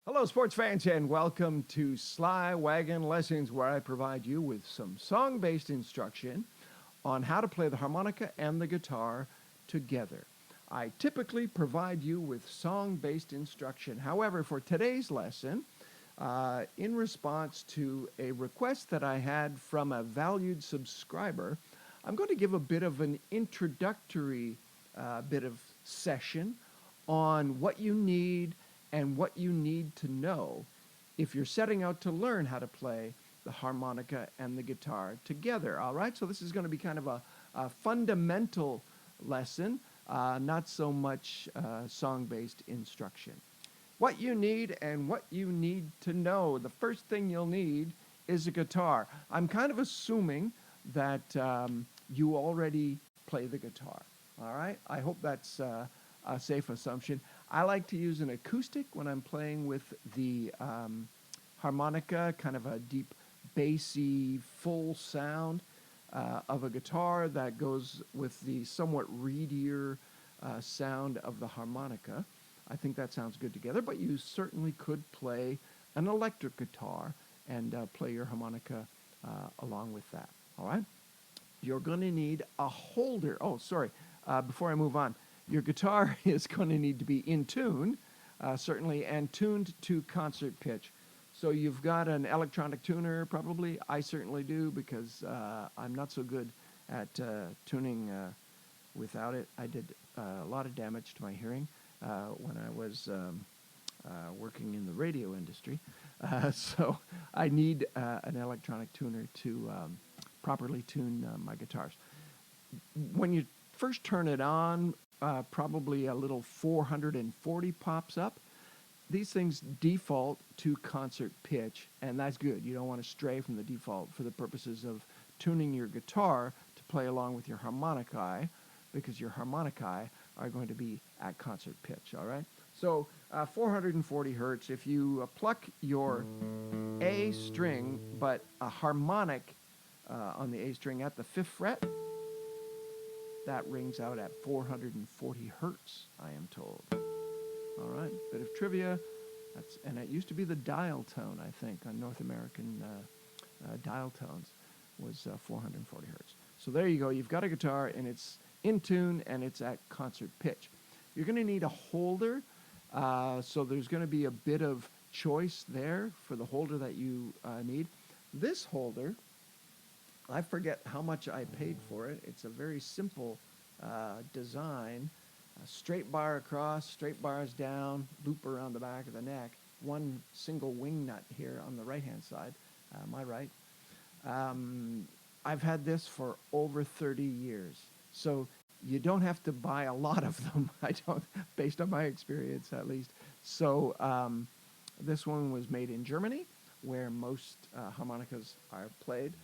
Hello, sports fans, and welcome to Sly Wagon Lessons, where I provide you with some song based instruction on how to play the harmonica and the guitar together. I typically provide you with song based instruction. However, for today's lesson, in response to a request that I had from a valued subscriber, I'm going to give a bit of an introductory bit of session on what you need and what you need to know if you're setting out to learn how to play the harmonica and the guitar together. All right, so this is going to be kind of a fundamental lesson, not so much song-based instruction. What you need and what you need to know. The first thing you'll need is a guitar. I'm kind of assuming that you already play the guitar. All right, I hope that's a safe assumption. I like to use an acoustic when I'm playing with the harmonica, kind of a deep, bassy, full sound of a guitar that goes with the somewhat reedier sound of the harmonica. I think that sounds good together, but you certainly could play an electric guitar and play your harmonica along with that. All right? You're going to need a holder. Oh, sorry. Before I move on, your guitar is going to need to be in tune, certainly, and tuned to concert pitch. So you've got an electronic tuner, probably. I certainly do, because I'm not so good at tuning without it. I did a lot of damage to my hearing when I was working in the radio industry. So I need an electronic tuner to properly tune my guitars. When you first turn it on, probably a little 440 pops up. These things default to concert pitch, and that's good. You don't want to stray from the default for the purposes of tuning your guitar to play along with your harmonica, because your harmonica are going to be at concert pitch, all right? So 440 hertz, if you pluck your A string, but a harmonic on the A string at the 5th fret, that rings out at 440 hertz, I am told. All right, bit of trivia. And it used to be the dial tone, I think, on North American dial tones was 440 hertz. So there you go. You've got a guitar, and it's in tune, and it's at concert pitch. You're going to need a holder, so there's going to be a bit of choice there for the holder that you need. This holder, I forget how much I paid for it. It's a very simple design. A straight bar across, straight bars down, loop around the back of the neck, one single wing nut here on the right-hand side, my right. I've had this for over 30 years. So you don't have to buy a lot of them, based on my experience at least. So this one was made in Germany, where most harmonicas are played.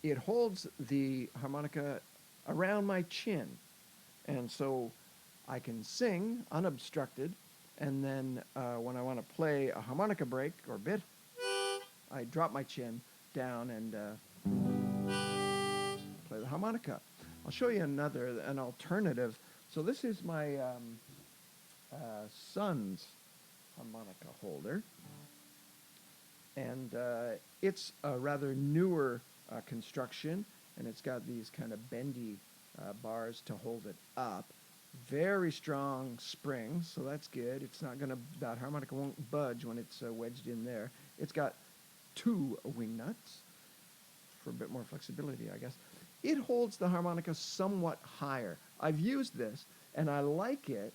It holds the harmonica around my chin, and so I can sing unobstructed, and then when I want to play a harmonica break or bit, I drop my chin down and play the harmonica. I'll show you an alternative. So this is my son's harmonica holder, and it's a rather newer construction, and it's got these kind of bendy bars to hold it up. Very strong springs, so that's good. It's not going to, that harmonica won't budge when it's wedged in there. It's got 2 wing nuts for a bit more flexibility, I guess. It holds the harmonica somewhat higher. I've used this, and I like it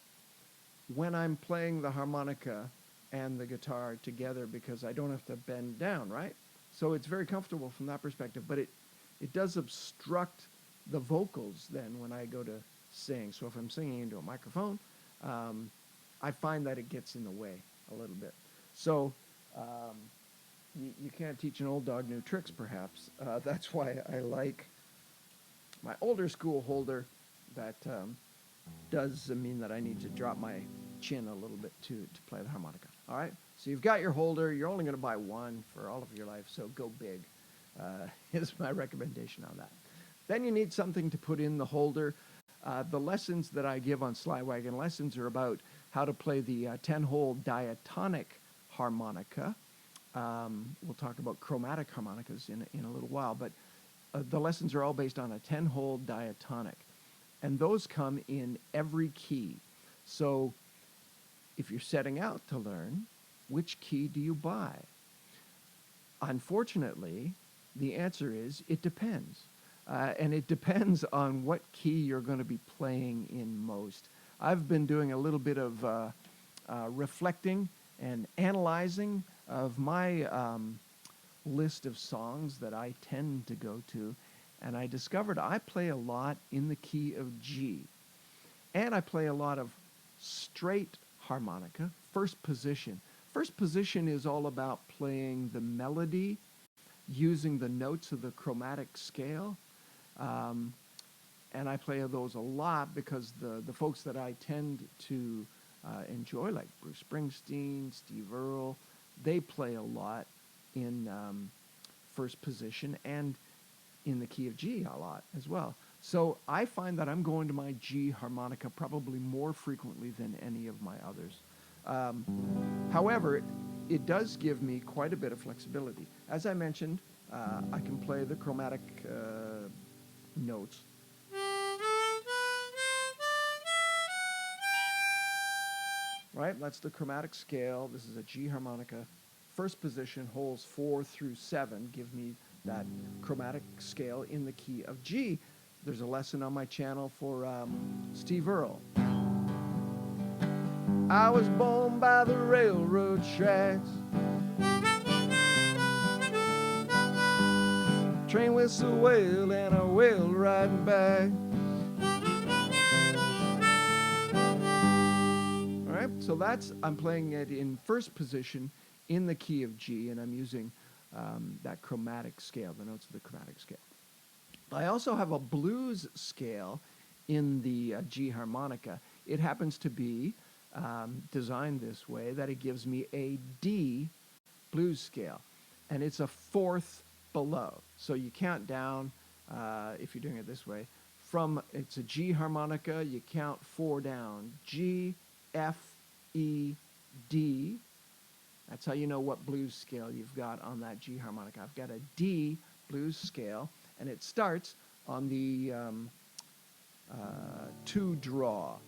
when I'm playing the harmonica and the guitar together, because I don't have to bend down, right? So it's very comfortable from that perspective, but it does obstruct the vocals then when I go to sing. So if I'm singing into a microphone, I find that it gets in the way a little bit. So you can't teach an old dog new tricks, perhaps. That's why I like my older school holder. That does mean that I need to drop my chin a little bit to play the harmonica. All right, so you've got your holder. You're only going to buy one for all of your life, so go big is my recommendation on that. Then you need something to put in the holder. The lessons that I give on Sly Wagon Lessons are about how to play the 10-hole diatonic harmonica. We'll talk about chromatic harmonicas in a little while, but the lessons are all based on a 10-hole diatonic. And those come in every key. So if you're setting out to learn, which key do you buy? Unfortunately, the answer is it depends. And it depends on what key you're going to be playing in most. I've been doing a little bit of reflecting and analyzing of my list of songs that I tend to go to, and I discovered I play a lot in the key of G. And I play a lot of straight harmonica, first position. First position is all about playing the melody using the notes of the chromatic scale. And I play those a lot because the folks that I tend to enjoy, like Bruce Springsteen, Steve Earle, they play a lot in first position and in the key of G a lot as well. So I find that I'm going to my G harmonica probably more frequently than any of my others. However, it does give me quite a bit of flexibility. As I mentioned, I can play the chromatic notes. Right, that's the chromatic scale. This is a G harmonica. First position, holes 4 through 7, give me that chromatic scale in the key of G. There's a lesson on my channel for Steve Earle. I was born by the railroad tracks. Train whistle wail and a whale riding back. All right, so I'm playing it in first position in the key of G, and I'm using that chromatic scale, the notes of the chromatic scale. I also have a blues scale in the G harmonica. It happens to be designed this way that it gives me a D blues scale, and it's a fourth below. So you count down, if you're doing it this way, it's a G harmonica, you count 4 down. G, F, E, D. That's how you know what blues scale you've got on that G harmonica. I've got a D blues scale, and it starts on the 2 draw.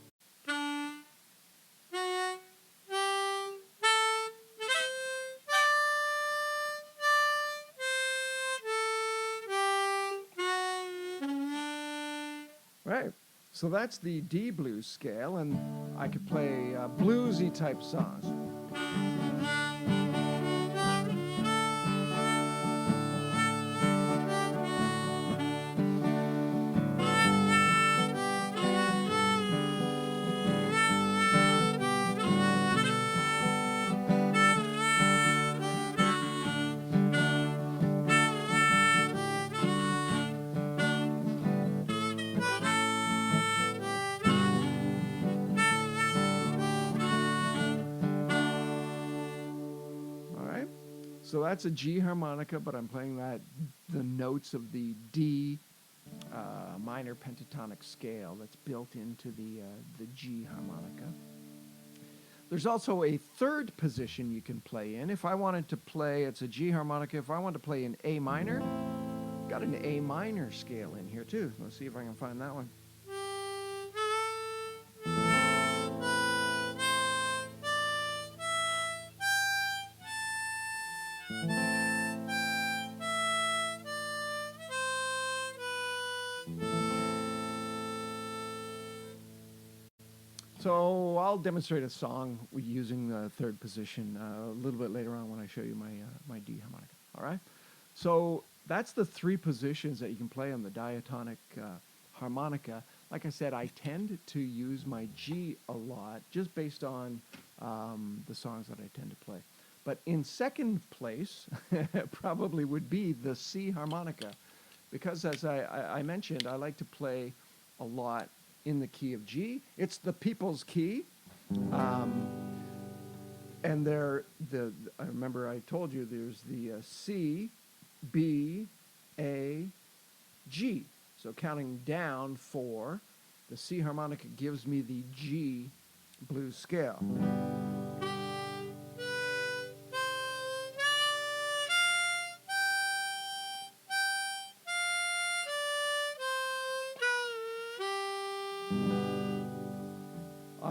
Right, so that's the D blues scale, and I could play bluesy type songs. So that's a G harmonica, but I'm playing the notes of the D minor pentatonic scale that's built into the G harmonica. There's also a third position you can play in. If I wanted to play, it's a G harmonica. If I wanted to play in A minor, got an A minor scale in here too. Let's see if I can find that one. So I'll demonstrate a song using the third position a little bit later on when I show you my D harmonica. All right. So that's the 3 positions that you can play on the diatonic harmonica. Like I said, I tend to use my G a lot just based on the songs that I tend to play. But in second place probably would be the C harmonica, because as I mentioned, I like to play a lot in the key of G. It's the people's key. And I remember I told you there's the C, B, A, G. So counting down 4, the C harmonica gives me the G blues scale.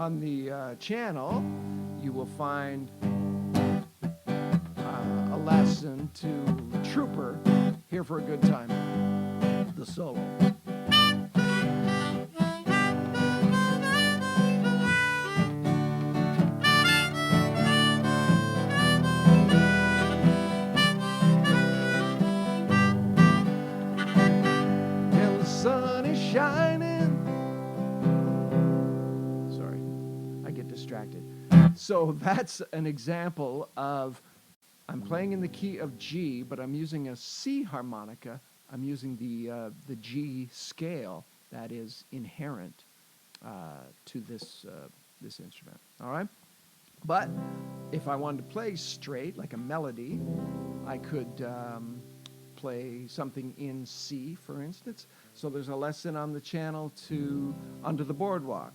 On the channel, you will find a lesson to Trooper, Here for a Good Time, the solo. And the sun is shining. Sorry, I get distracted. So that's an example of, I'm playing in the key of G, but I'm using a C harmonica. I'm using the G scale that is inherent to this instrument. All right, but if I wanted to play straight, like a melody, I could play something in C, for instance. So there's a lesson on the channel to Under the Boardwalk.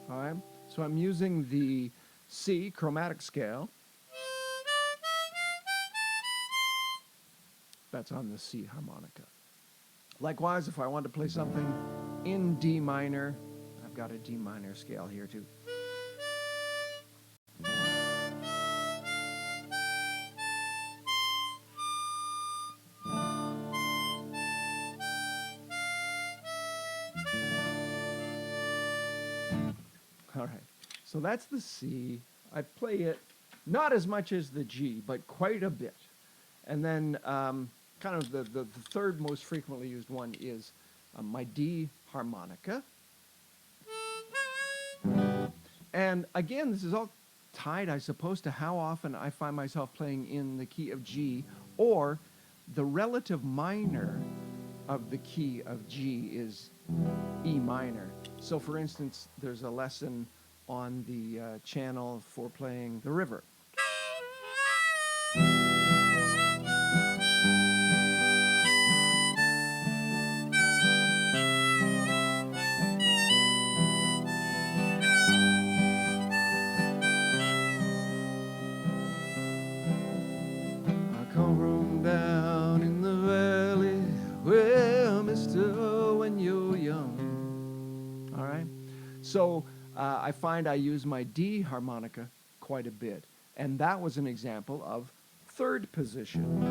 All right, so I'm using the C chromatic scale. That's on the C harmonica. Likewise, if I want to play something in D minor, I've got a D minor scale here too. All right, so that's the C. I play it not as much as the G, but quite a bit. And then kind of the third most frequently used one is my D harmonica. And again, this is all tied, I suppose, to how often I find myself playing in the key of G, or the relative minor of the key of G is E minor. So for instance, there's a lesson on the channel for playing the river. I come from down in the valley where, mister, when you're young. All right? So I find I use my D harmonica quite a bit. And that was an example of third position.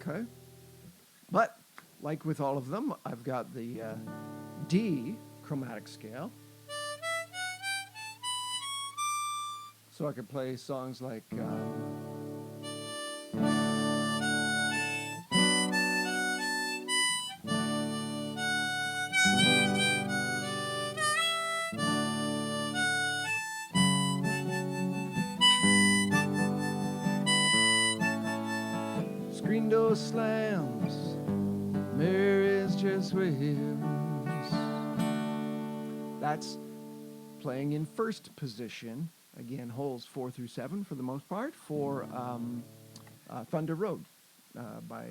Okay? But like with all of them, I've got the D chromatic scale. So I could play songs like Screen door slams, Mary's just waves. That's playing in first position. Again, holes 4 through 7 for the most part for Thunder Road by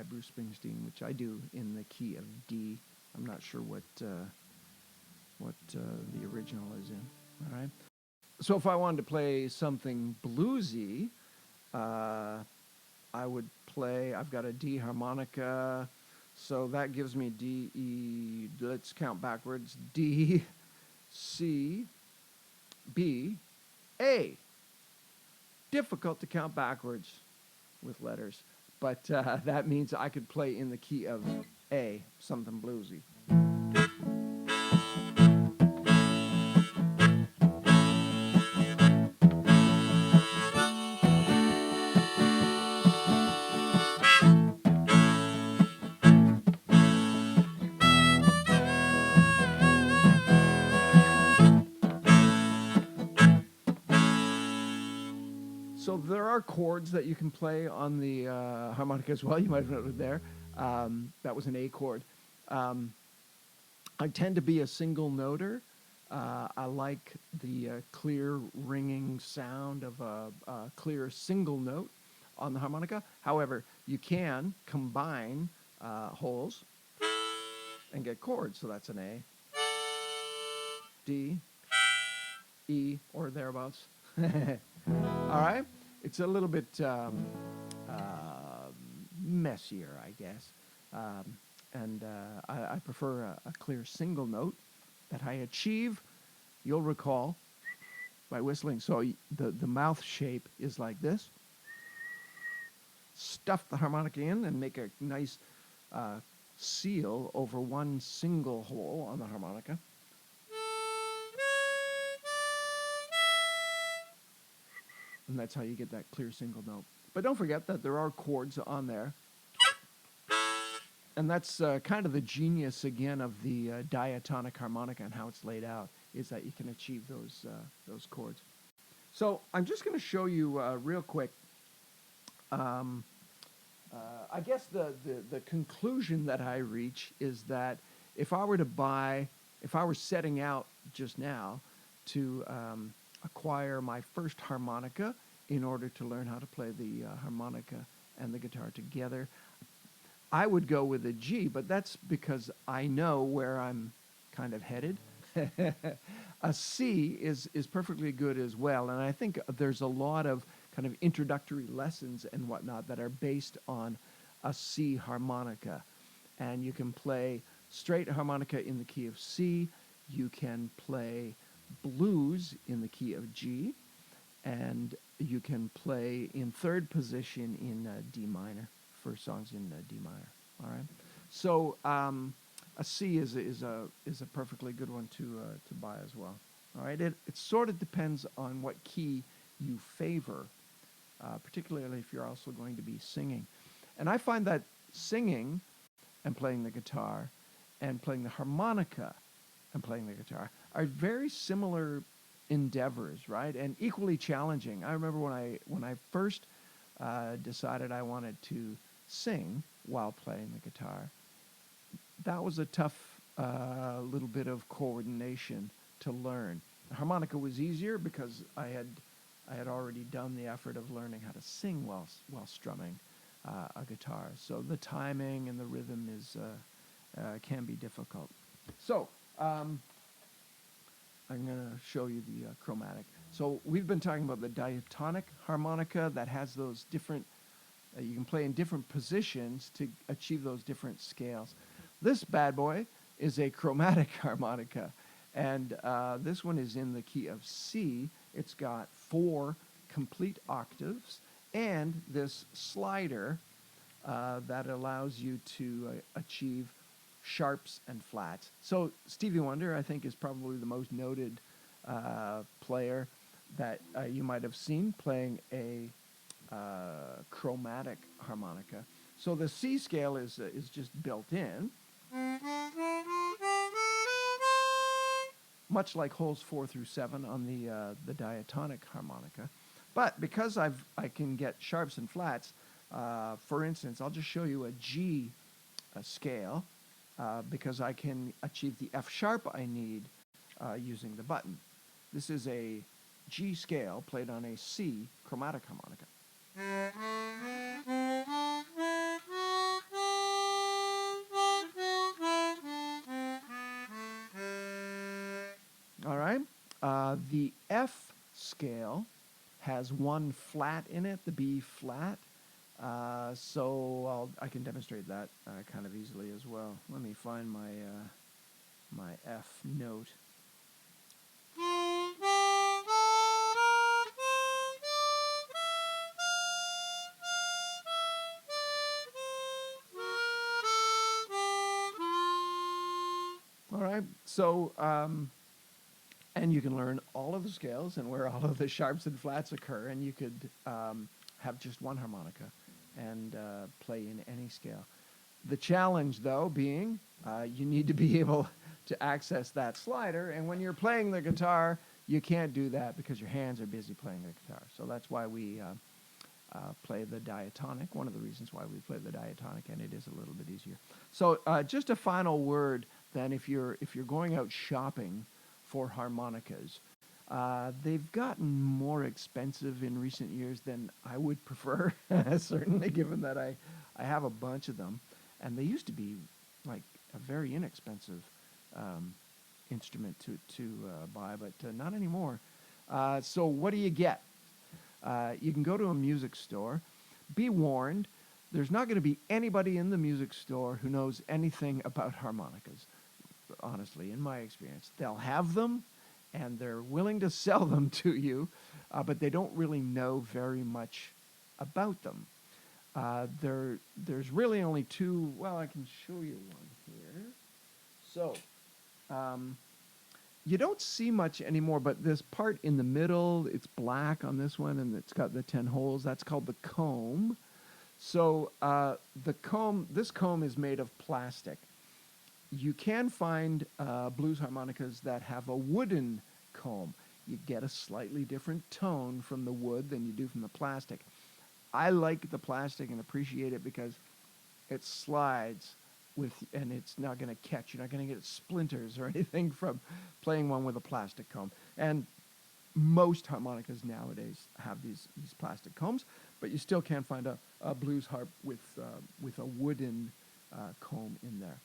Bruce Springsteen, which I do in the key of D. I'm not sure what the original is in. All right. So if I wanted to play something bluesy, I would play. I've got a D harmonica, so that gives me D, E. Let's count backwards. D, C, B, A. Difficult to count backwards with letters, but that means I could play in the key of A, something bluesy. So there are chords that you can play on the harmonica as well. You might have noted there. That was an A chord. I tend to be a single noter. I like the clear ringing sound of a clear single note on the harmonica. However, you can combine holes and get chords. So that's an A, D, E, or thereabouts. All right? It's a little bit messier, I guess. I prefer a clear single note that I achieve, you'll recall, by whistling. So the mouth shape is like this. Stuff the harmonica in and make a nice seal over one single hole on the harmonica. And that's how you get that clear single note. But don't forget that there are chords on there. And that's kind of the genius, again, of the diatonic harmonica and how it's laid out, is that you can achieve those chords. So I'm just going to show you real quick. I guess the conclusion that I reach is that if I were setting out just now to acquire my first harmonica in order to learn how to play the harmonica and the guitar together, I would go with a G, but that's because I know where I'm kind of headed. A C is perfectly good as well, and I think there's a lot of kind of introductory lessons and whatnot that are based on a C harmonica. And you can play straight harmonica in the key of C, you can play blues in the key of G, and you can play in third position in D minor for songs in D minor. All right, so a C is a perfectly good one to buy as well. All right, it sort of depends on what key you favor, particularly if you're also going to be singing. And I find that singing and playing the guitar and playing the harmonica and playing the guitar are very similar endeavors, right? And equally challenging. I remember when I first decided I wanted to sing while playing the guitar, that was a tough little bit of coordination to learn. The harmonica was easier because I had already done the effort of learning how to sing while strumming a guitar. So the timing and the rhythm can be difficult. So I'm going to show you the chromatic. So we've been talking about the diatonic harmonica that has those different, you can play in different positions to achieve those different scales. This bad boy is a chromatic harmonica, and this one is in the key of C. It's got 4 complete octaves and this slider that allows you to achieve sharps and flats. So Stevie Wonder, I think, is probably the most noted player that you might have seen playing a chromatic harmonica. So the C scale is just built in, much like holes 4 through 7 on the diatonic harmonica. But because I can get sharps and flats, for instance, I'll just show you a G scale because I can achieve the F sharp I need using the button. This is a G scale played on a C chromatic harmonica. All right. The F scale has 1 flat in it, the B flat. So I can demonstrate that kind of easily as well. Let me find my my F note. All right. So and you can learn all of the scales and where all of the sharps and flats occur, and you could have just 1 harmonica and play in any scale. The challenge, though, being you need to be able to access that slider, and when you're playing the guitar, you can't do that because your hands are busy playing the guitar. So that's why we play the diatonic. One of the reasons why we play the diatonic, and it is a little bit easier. So just a final word then, if you're going out shopping for harmonicas, they've gotten more expensive in recent years than I would prefer, certainly given that I have a bunch of them. And they used to be like a very inexpensive instrument to buy, but not anymore. So what do you get? You can go to a music store. Be warned, there's not going to be anybody in the music store who knows anything about harmonicas, honestly, in my experience. They'll have them, and they're willing to sell them to you, but they don't really know very much about them. There's really only two. Well, I can show you one here. So, you don't see much anymore, but this part in the middle, it's black on this one, and it's got the 10 holes. That's called the comb. So this comb is made of plastic. You can find blues harmonicas that have a wooden comb. You get a slightly different tone from the wood than you do from the plastic. I like the plastic and appreciate it because it slides and it's not going to catch. You're not going to get splinters or anything from playing one with a plastic comb. And most harmonicas nowadays have these plastic combs, but you still can find a blues harp with a wooden comb in there.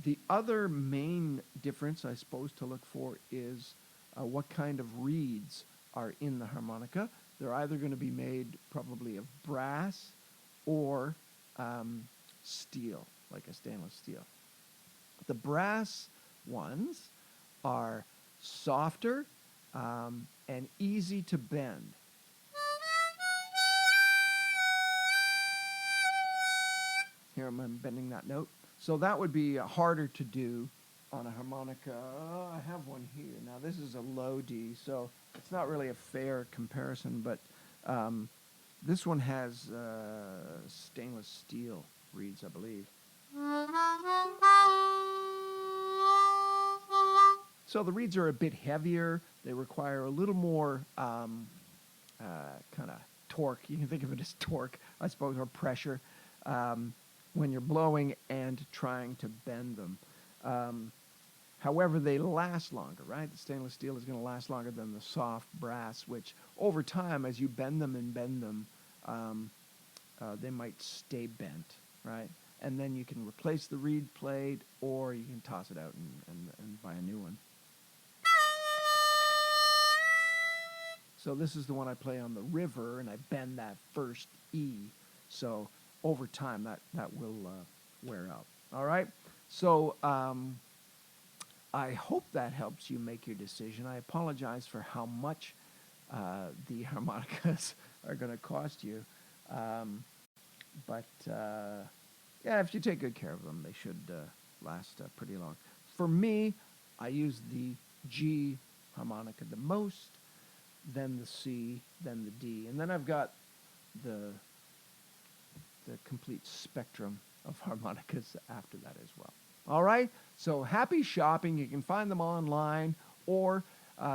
The other main difference, I suppose, to look for is what kind of reeds are in the harmonica. They're either going to be made probably of brass or steel, like a stainless steel. The brass ones are softer and easy to bend. Here I'm bending that note. So that would be harder to do on a harmonica. I have one here. Now this is a low D, so it's not really a fair comparison, but this one has stainless steel reeds, I believe. So the reeds are a bit heavier. They require a little more kind of torque. You can think of it as torque, I suppose, or pressure when you're blowing and trying to bend them. However, they last longer, right? The stainless steel is going to last longer than the soft brass, which over time, as you bend them, they might stay bent, right? And then you can replace the reed plate, or you can toss it out and buy a new one. So this is the one I play on the river, and I bend that first E. So over time, that will wear out. All right? So I hope that helps you make your decision. I apologize for how much the harmonicas are going to cost you. But yeah, if you take good care of them, they should last pretty long. For me, I use the G harmonica the most, then the C, then the D. And then I've got the complete spectrum of harmonicas after that as well. All right? So happy shopping. You can find them online, or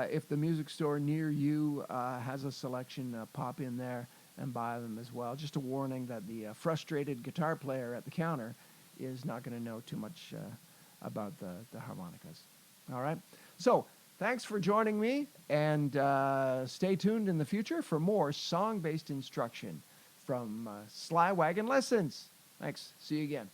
if the music store near you has a selection, pop in there and buy them as well. Just a warning that the frustrated guitar player at the counter is not going to know too much about the harmonicas. All right? So thanks for joining me, and stay tuned in the future for more song-based instruction from Sly Wagon Lessons. Thanks. See you again.